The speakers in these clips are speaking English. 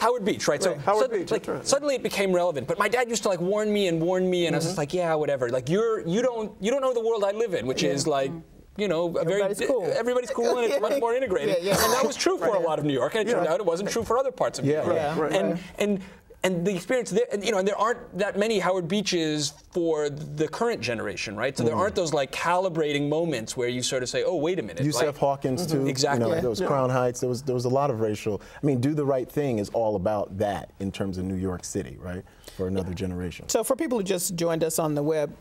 Howard Beach, right? So Howard Beach, like, right. Suddenly it became relevant. But my dad used to like warn me, and I was just like, yeah, whatever. Like you don't know the world I live in, which is like, you know, everybody's cool and it's much more integrated. And that was true for a lot of New York, and it turned out it wasn't true for other parts of New York. And the experience there, and, you know, and there aren't that many Howard Beaches for the current generation, right? So there aren't those like calibrating moments where you sort of say, oh, wait a minute. Yusef Hawkins too. Exactly. You know, there was Crown Heights. There was a lot of racial. I mean, Do the Right Thing is all about that in terms of New York City, right? For another generation. So for people who just joined us on the web,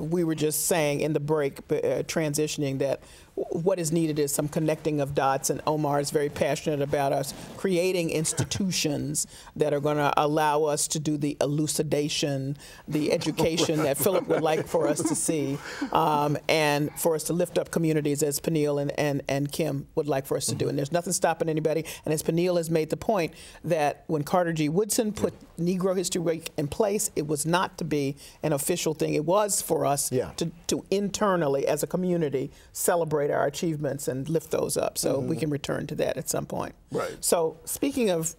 we were just saying in the break, transitioning, that what is needed is some connecting of dots, and Omar is very passionate about us creating institutions that are going to allow us to do the elucidation, the education that Philip would like for us to see, and for us to lift up communities as Peniel and Kim would like for us to do. And there's nothing stopping anybody. And as Peniel has made the point, that when Carter G. Woodson put Negro History Week in place, it was not to be an official thing. It was for us to internally, as a community, celebrate our achievements and lift those up. So we can return to that at some point. Right. So speaking of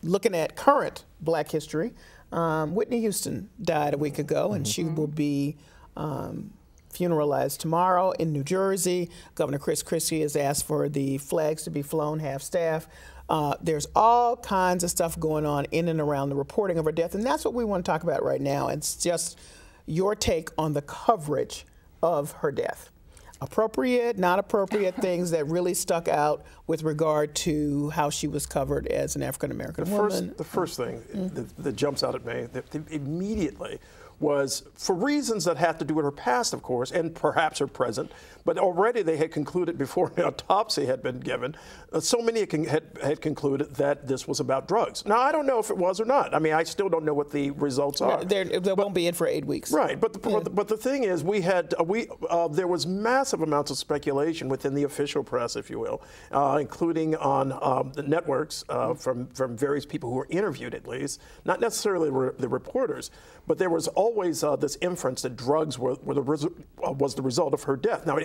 looking at current Black history, Whitney Houston died a week ago, and she will be funeralized tomorrow in New Jersey. Governor Chris Christie has asked for the flags to be flown half-staff. There's all kinds of stuff going on in and around the reporting of her death, and that's what we want to talk about right now. It's just your take on the coverage of her death. Appropriate, not appropriate things that really stuck out with regard to how she was covered as an African-American woman. The first thing that jumps out at me immediately was, for reasons that had to do with her past, of course, and perhaps her present, but already they had concluded before an autopsy had been given, so many had concluded that this was about drugs. Now, I don't know if it was or not. I mean, I still don't know what the results are. They won't be in for 8 weeks. Right, but the thing is, there was massive amounts of speculation within the official press, if you will, including on the networks from various people who were interviewed, at least, not necessarily the reporters, but there was always this inference that drugs was the result of her death. Now,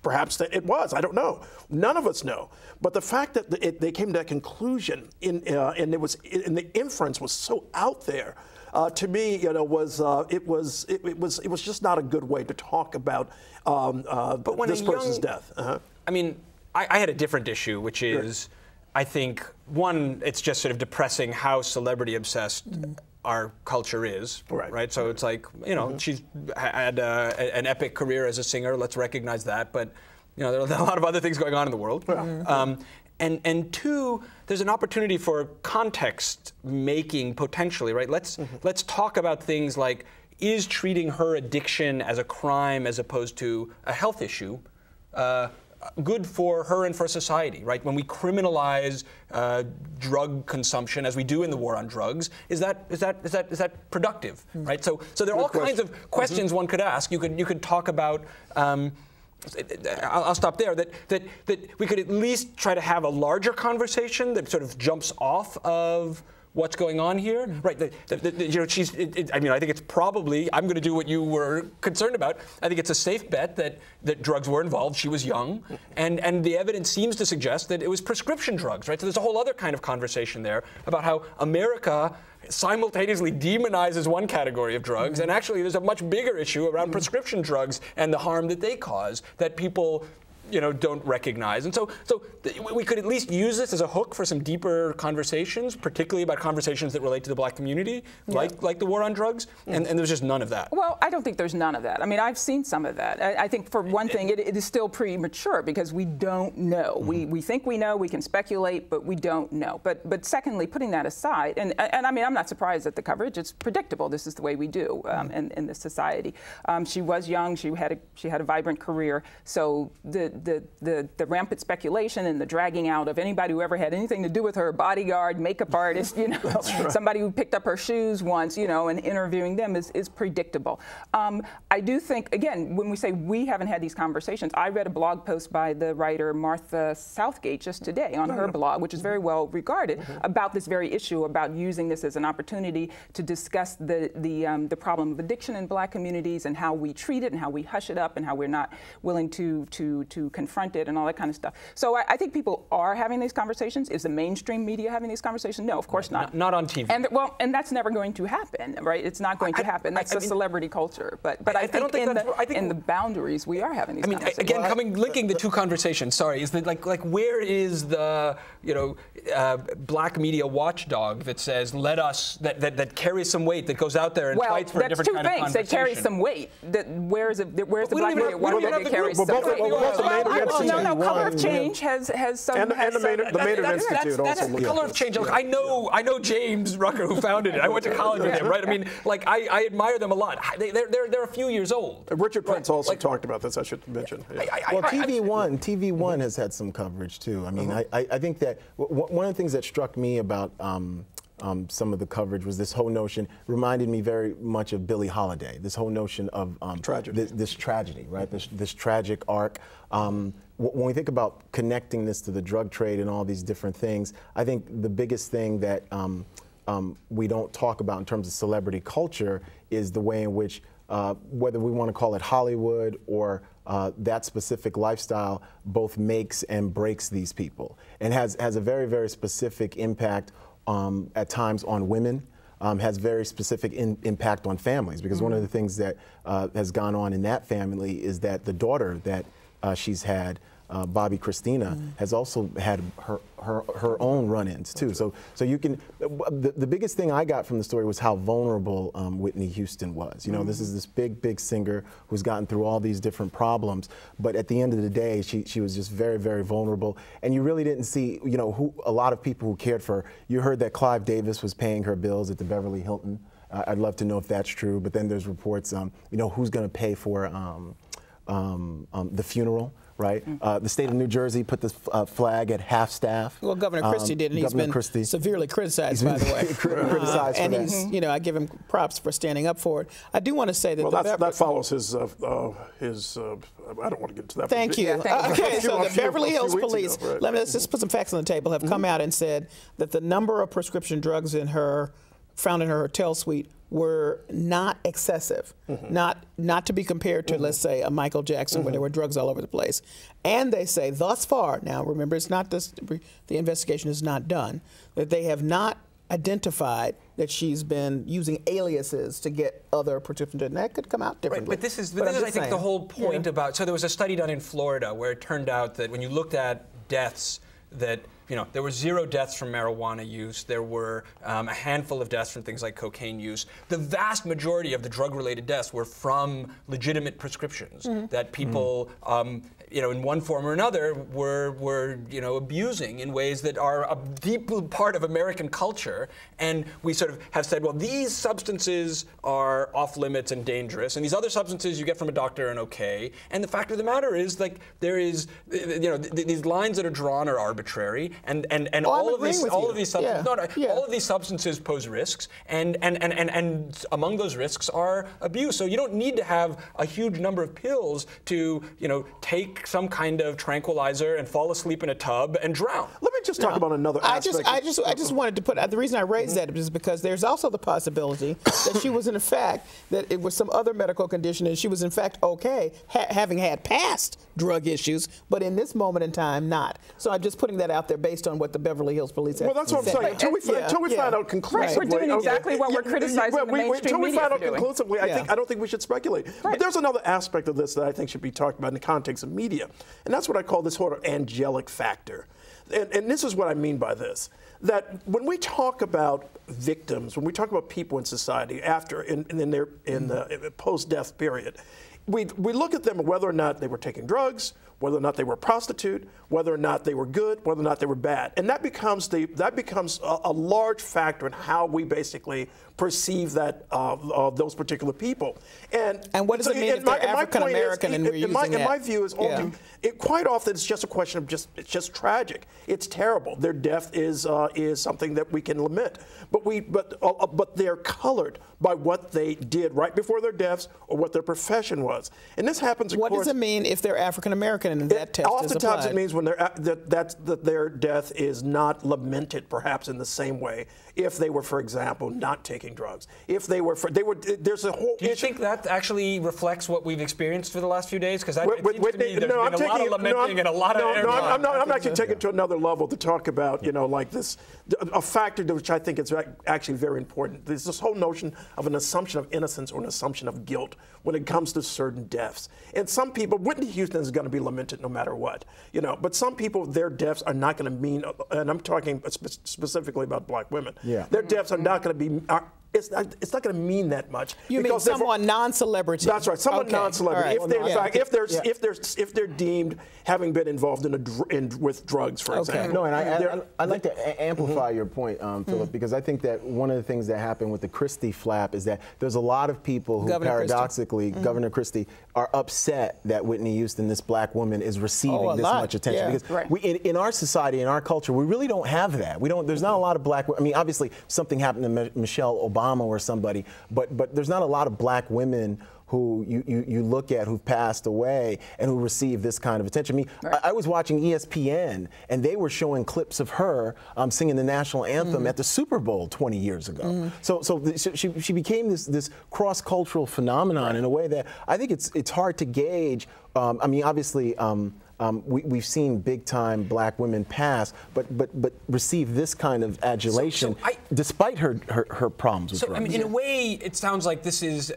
perhaps that it was. I don't know. None of us know. But the fact that they came to that conclusion, and the inference was so out there, to me, you know, it was just not a good way to talk about this person's death. I mean, I had a different issue, which is, I think, one, it's just sort of depressing how celebrity obsessed our culture is, right? So it's like, you know, she's had an epic career as a singer. Let's recognize that. But, you know, there are a lot of other things going on in the world. And two, there's an opportunity for context making potentially, right? Let's talk about things like, is treating her addiction as a crime as opposed to a health issue good for her and for society, right? When we criminalize drug consumption, as we do in the war on drugs, is that productive, right? So there are all kinds of questions one could ask. You could talk about. I'll stop there. That we could at least try to have a larger conversation that sort of jumps off of what's going on here, right? You know, I mean, I think it's probably, I'm going to do what you were concerned about. I think it's a safe bet that drugs were involved. She was young, and the evidence seems to suggest that it was prescription drugs, right? So there's a whole other kind of conversation there about how America simultaneously demonizes one category of drugs, and actually there's a much bigger issue around prescription drugs and the harm that they cause that people, you know, don't recognize. And so we could at least use this as a hook for some deeper conversations, particularly about conversations that relate to the Black community, like the war on drugs, and there's just none of that. Well, I don't think there's none of that. I mean, I've seen some of that. I think, for one thing, it is still premature because we don't know. We think we know, we can speculate, but we don't know. But secondly, putting that aside, and I mean, I'm not surprised at the coverage. It's predictable. This is the way we do in this society. She was young. She had a vibrant career. So the rampant speculation and the dragging out of anybody who ever had anything to do with her, bodyguard, makeup artist, you know, somebody who picked up her shoes once, you know, and interviewing them is predictable. I do think, again, when we say we haven't had these conversations, I read a blog post by the writer Martha Southgate just today on her blog, which is very well regarded, about this very issue, about using this as an opportunity to discuss the problem of addiction in Black communities and how we treat it and how we hush it up and how we're not willing to to confront it and all that kind of stuff. So I think people are having these conversations. Is the mainstream media having these conversations? No, of course not. Not on TV. And that's never going to happen, right? It's not going to happen. That's the celebrity culture. But I think in the boundaries we are having these conversations. Again, linking the two conversations. Sorry, is that like where is the black media watchdog that says that carries some weight, that goes out there and fights for a different kind of conversation? They carry some weight. Where's the black media watchdog that carries some weight? No, Color of Change has some. And the Maynard Institute also. Color of Change. Look, I know James Rucker, who founded it. I went to college with him, right? I mean, like I admire them a lot. They're a few years old. Richard Prince also talked about this. I should mention. Well, TV One has had some coverage too. I mean, I think that one of the things that struck me about some of the coverage was this whole notion, reminded me very much of Billie Holiday, this whole notion of this tragedy, right? This tragic arc. When we think about connecting this to the drug trade and all these different things, I think the biggest thing that we don't talk about in terms of celebrity culture is the way in which, whether we want to call it Hollywood or that specific lifestyle, both makes and breaks these people, and has a very, very specific impact at times on women, has very specific impact on families, because one of the things that has gone on in that family is that the daughter that she's had, Bobby Christina, has also had her own run-ins too. So you can, the biggest thing I got from the story was how vulnerable Whitney Houston was. You know, this is this big singer who's gotten through all these different problems, but at the end of the day, she was just very, very vulnerable. And you really didn't see, you know, a lot of people who cared for her. You heard that Clive Davis was paying her bills at the Beverly Hilton. I'd love to know if that's true, but then there's reports, you know, who's going to pay for the funeral. Right, the state of New Jersey put the flag at half staff. Well, Governor Christie did, and he's been severely criticized, by the way. Criticized and for he's, you know, I give him props for standing up for it. I do want to say that that follows his. I don't want to get into that. Thank you. Okay, so the Beverly Hills Police. Ago, right. Let's just put some facts on the table. Have come out and said that the number of prescription drugs found in her hotel suite were not excessive, not to be compared to, let's say, a Michael Jackson where there were drugs all over the place. And they say thus far, now remember, it's not this, the investigation is not done, that they have not identified that she's been using aliases to get other prescriptions, and that could come out differently. Right, but this is I think, the whole point about, so there was a study done in Florida where it turned out that when you looked at deaths, that there were 0 deaths from marijuana use. There were a handful of deaths from things like cocaine use. The vast majority of the drug-related deaths were from legitimate prescriptions that people, in one form or another, were abusing in ways that are a deep part of American culture. And we sort of have said, well, these substances are off limits and dangerous, and these other substances you get from a doctor and okay. And the fact of the matter is, like, there is, these lines that are drawn are arbitrary. And all of these substances pose risks, and among those risks are abuse. So you don't need to have a huge number of pills to take some kind of tranquilizer and fall asleep in a tub and drown. Let me just talk about another aspect. I just wanted to put the reason I raised that is because there's also the possibility that she was in fact that it was some other medical condition and she was in fact okay, having had past drug issues, but in this moment in time not. So I'm just putting that out there based on what the Beverly Hills Police have. Well, that's what I'm saying. Until we find out conclusively. Right, we're doing exactly what we're criticizing the mainstream media for doing. Until we find out conclusively, I don't think we should speculate. Right. But there's another aspect of this that I think should be talked about in the context of media, and that's what I call this sort of angelic factor. And this is what I mean by this. That when we talk about victims, when we talk about people in society after in the post-death period, we look at them whether or not they were taking drugs, whether or not they were a prostitute, whether or not they were good, whether or not they were bad, and that becomes a large factor in how we basically perceive that those particular people. And what does it mean if they're African American and we're using that? In my view, quite often it's just a question of it's just tragic. It's terrible. Their death is something that we can lament, but they're colored by what they did right before their deaths or what their profession was. And this happens. What does it mean if they're African American and that test is oftentimes applied. it means when that their death is not lamented, perhaps in the same way, if they were, for example, not taking drugs. If they were, there's a whole. Do you think that actually reflects what we've experienced for the last few days? Because it seems to me there's been a lot of lamenting and a lot of. I'm actually taking it to another level to talk about, like this, a factor which I think is actually very important. There's this whole notion of an assumption of innocence or an assumption of guilt when it comes to certain deaths. And some people, Whitney Houston is going to be lamented no matter what, but some people, their deaths are not going to mean, and I'm talking specifically about black women. Yeah. Their deaths are not going to be. It's not going to mean that much. You mean someone non-celebrity? That's right, someone non-celebrity. Right. If they're deemed having been involved with drugs, for example. No, and I'd like to amplify your point, Philip, because I think that one of the things that happened with the Christie flap is that there's a lot of people who, paradoxically, Governor Christie, are upset that Whitney Houston, this black woman, is receiving this much attention. Because in our society, in our culture, we really don't have that. There's not a lot of black women. I mean, obviously, something happened to Michelle Obama or somebody, but there's not a lot of black women who you look at who've passed away and who receive this kind of attention. I mean, I was watching ESPN and they were showing clips of her singing the national anthem at the Super Bowl 20 years ago. So she became this cross-cultural phenomenon in a way that I think it's hard to gauge. I mean, obviously. We've seen big-time black women pass, but receive this kind of adulation despite her problems with drugs. I mean, in a way, it sounds like this is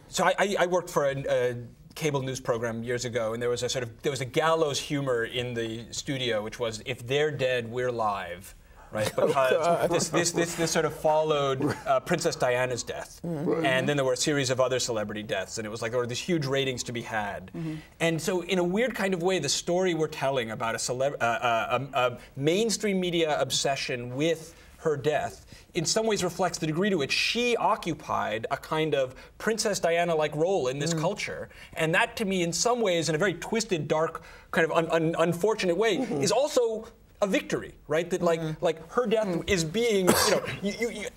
So I worked for a cable news program years ago, and there was a gallows humor in the studio, which was, if they're dead, we're live. Right, because this sort of followed Princess Diana's death, and then there were a series of other celebrity deaths, and it was like there were these huge ratings to be had, and so in a weird kind of way, the story we're telling about a mainstream media obsession with her death in some ways reflects the degree to which she occupied a kind of Princess Diana-like role in this culture, and that to me, in some ways, in a very twisted, dark, kind of unfortunate way, is also a victory, right? That like her death is being,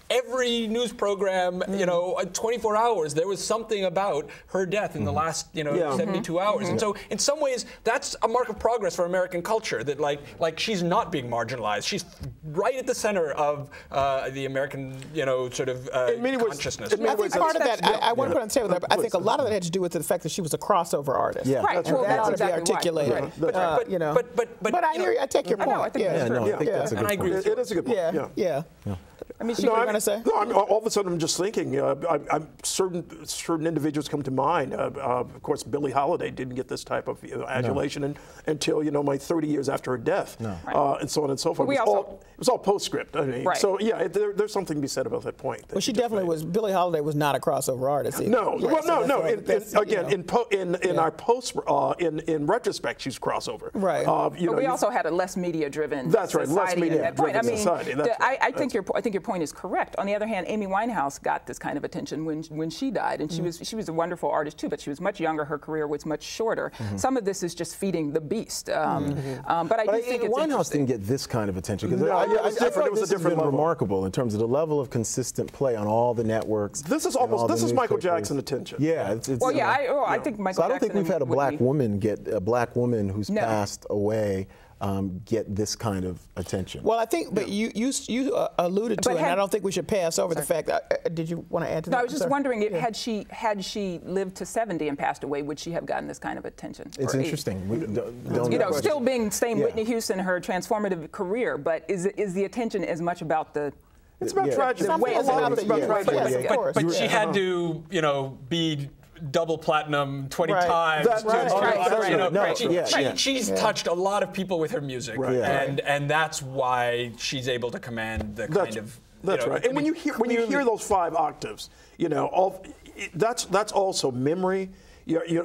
every news program, 24 hours, there was something about her death in the last, 72 hours. And so in some ways, that's a mark of progress for American culture, that like she's not being marginalized. She's right at the center of the American, consciousness. I think part of that, I want to put on the table there, but I think a lot of that had to do with the fact that she was a crossover artist. Yeah. Right. Well, that ought to be articulated. Right. But I hear you. I take your point. I think that's a good point. I agree with It is a good point. Yeah. I mean, you were going to say? No, all of a sudden I'm just thinking, certain individuals come to mind. Of course, Billie Holiday didn't get this type of adulation until, my 30 years after her death, and so on and so forth. It was all postscript. I mean, so yeah, there's something to be said about that point. Well, she definitely was. Billie Holiday was not a crossover artist either. No, no. In retrospect, she's crossover. Right. But we also had a less media-driven society less media at that point. society. I think your point is correct. On the other hand, Amy Winehouse got this kind of attention when she died, and she was a wonderful artist too, but she was much younger. Her career was much shorter. Some of this is just feeding the beast. But I do think it's Winehouse didn't get this kind of attention because it was different. It was a different level. Remarkable in terms of the level of consistent play on all the networks. This is Michael Jackson attention. Yeah. I think Michael Jackson. So I don't think we've had a black woman who's passed away. Get this kind of attention. Well, I think, but you alluded to it, and I don't think we should pass over the fact that. Did you want to add to that? No, I was just wondering, had she lived to 70 and passed away, would she have gotten this kind of attention? It's interesting. Still being Whitney Houston, her transformative career, but is the attention as much about the? It's about tragedy. But she had to, be double platinum 20 times. She's touched a lot of people with her music, and that's why she's able to command the kind of. That's right. And when you hear those 5 octaves, that's also memory.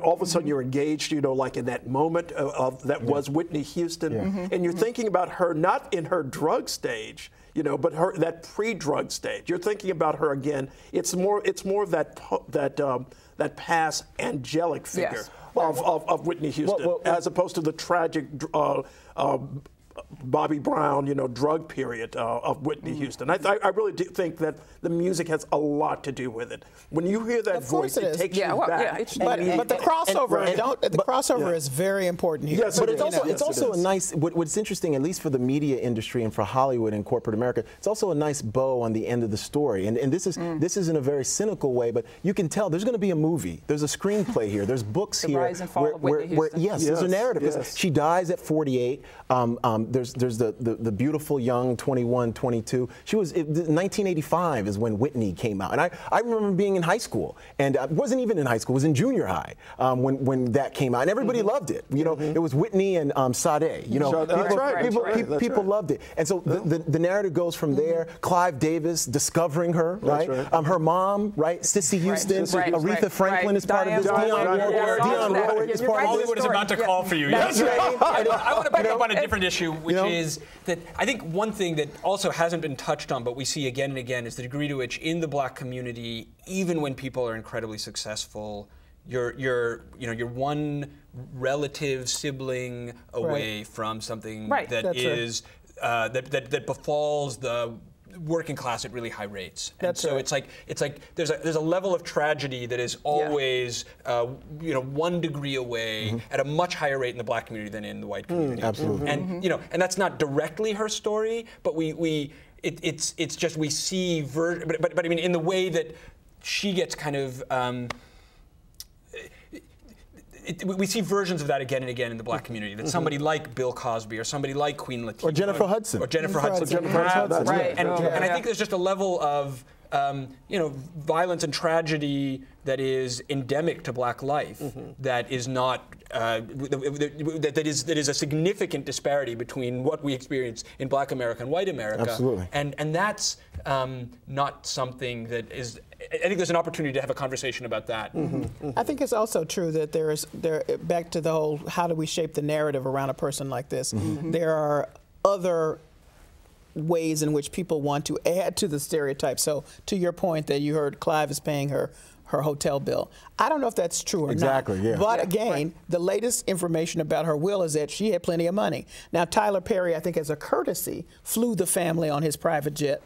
All of a sudden you're engaged, like in that moment that was Whitney Houston, and you're thinking about her not in her drug stage. But that pre-drug stage. You're thinking about her again. It's more of that past angelic figure of Whitney Houston, as opposed to the tragic Bobby Brown, drug period of Whitney Houston. I really do think that the music has a lot to do with it. When you hear that voice, it takes you back. But the crossover is very important here. Yes, but it's also a nice. What's interesting, at least for the media industry and for Hollywood and corporate America, it's also a nice bow on the end of the story. And this is in a very cynical way, but you can tell there's going to be a movie. There's a screenplay here. There's books the here. Rise and Fall of Whitney Houston. There's a narrative. Yes. She dies at 48. There's the beautiful young 21, 22. She was 1985 is when Whitney came out, and I remember being in high school, and I wasn't even in high school. I was in junior high when that came out, and everybody loved it. It was Whitney and Sade. People loved it, and so the narrative goes from there. Clive Davis discovering her, right? Her mom, right? Sissy Houston, Aretha Franklin is part of this. Dionne Warwick is part of this. Hollywood is about to call for you. That's right. I want to pick up on a different issue, which is that I think one thing that also hasn't been touched on, but we see again and again, is the degree to which in the black community, even when people are incredibly successful, you're one relative sibling away from something that is that befalls the working class at really high rates. And so it's like there's a level of tragedy that is always 1 degree away at a much higher rate in the black community than in the white community. Absolutely. And and that's not directly her story, but it's just we see but I mean in the way that she gets kind of we see versions of that again and again in the black community. That somebody like Bill Cosby or somebody like Queen Latifah or Jennifer Hudson. And I think there's just a level of violence and tragedy that is endemic to black life that is not that is a significant disparity between what we experience in black America and white America. Absolutely. And that's not something that is. I think there's an opportunity to have a conversation about that. I think it's also true that back to the whole how do we shape the narrative around a person like this. There are other ways in which people want to add to the stereotype. So to your point that you heard Clive is paying her hotel bill. I don't know if that's true or not. Yeah. But again, the latest information about her will is that she had plenty of money. Now, Tyler Perry, I think as a courtesy, flew the family on his private jet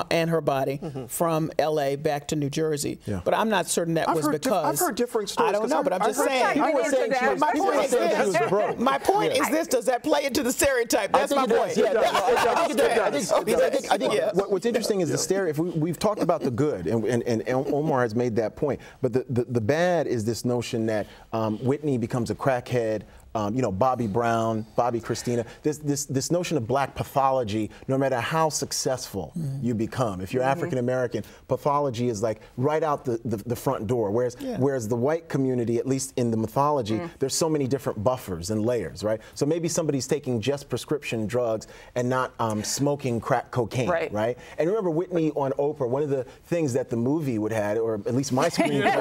and her body from L.A. back to New Jersey. Yeah. But I'm not certain that was because... I've heard different stories. I don't know, but I'm just saying. People were saying she was broke. My point is this, does that play into the stereotype? That's my point. I think what's interesting is the stereotype. We've talked about the good, and Omar has made that point. But the bad is this notion that Whitney becomes a crackhead. Bobby Brown, Bobby Christina, this notion of black pathology, no matter how successful you become. If you're African American, pathology is like right out the front door. Whereas the white community, at least in the mythology, there's so many different buffers and layers, right? So maybe somebody's taking just prescription drugs and not smoking crack cocaine, right? And remember Whitney on Oprah, one of the things that the movie would have, or at least my screenplay,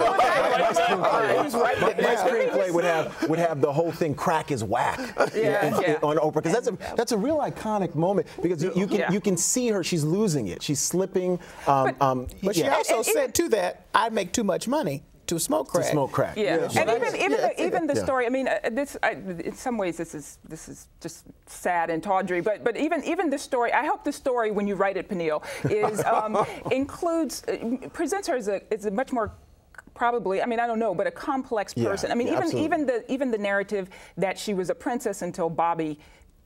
would have the whole thing. Crack is whack on Oprah, because that's a real iconic moment, because you can see her, she's losing it, she's slipping. But she also said to that, I make too much money to smoke crack. And even the story. I mean, in some ways this is just sad and tawdry. But even the story. I hope the story, when you write it, Peniel, is presents her as a much more. Probably, I mean, I don't know, but a complex person. I mean, even the narrative that she was a princess until Bobby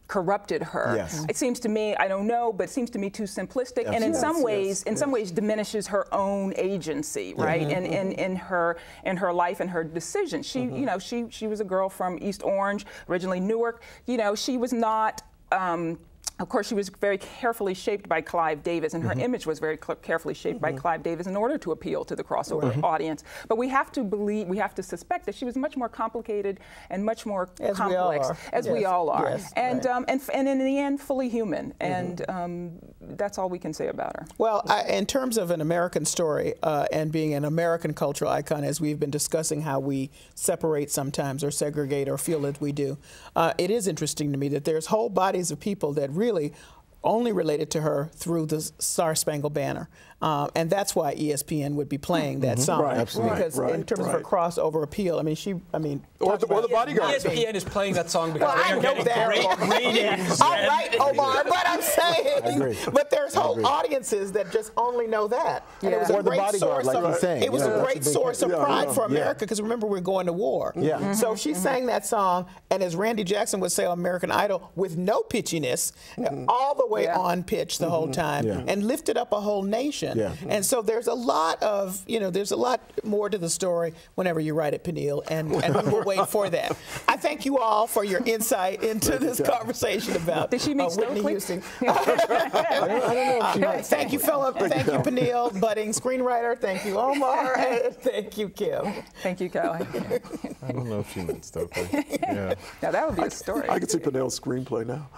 corrupted her. Yes. It seems to me, I don't know, but it seems to me too simplistic, and in some ways, diminishes her own agency, right? In her life and her decisions. She, she was a girl from East Orange, originally Newark. She was not. Of course, she was very carefully shaped by Clive Davis, and her image was very carefully shaped by Clive Davis in order to appeal to the crossover audience. But we have to suspect that she was much more complicated and much more complex, as we all are, and in the end, fully human. And that's all we can say about her. Well, in terms of an American story and being an American cultural icon, as we've been discussing how we separate sometimes or segregate or feel that we do, it is interesting to me that there's whole bodies of people that really only related to her through the Star Spangled Banner. And that's why ESPN would be playing that song. Right, absolutely. Because in terms of her crossover appeal, I mean, or the Bodyguard. ESPN is playing that song because Well, I they're know getting that. great ratings. All right, Omar, but I'm saying, but there's whole agree. audiences that just only know that. And it was Yeah. a Or The great Bodyguard, source like of, you're saying. it was Yeah, a that's great a big source of hit. pride for Yeah. America because remember we're going to war. Yeah. So she sang that song, and as Randy Jackson would say on American Idol, with no pitchiness, all the way on pitch the whole time, Yeah. and lifted up a whole nation. Yeah. And so there's a lot of, there's a lot more to the story whenever you write it, Peniel, and we will wait for that. I thank you all for your insight into this conversation about Did she meet Whitney Stokely? Houston. I don't know if she might. Thank you, Philip. Thank you, Peniel, budding screenwriter. Thank you, Omar. And thank you, Kim. Thank you, Kelly. I don't know if she meant Stokely. Yeah. Now that would be a story. I can see Peniel's screenplay now.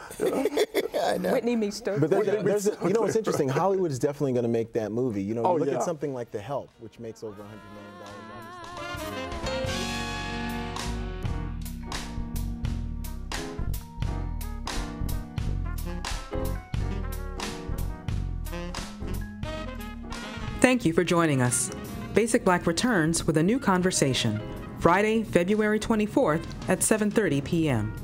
I know. Whitney meets Stokely. But there's what's interesting, Hollywood is definitely going to make that movie. You look yeah. at something like The Help, which makes over $100 million, obviously. Thank you for joining us. Basic Black returns with a new conversation, Friday, February 24th at 7:30 p.m.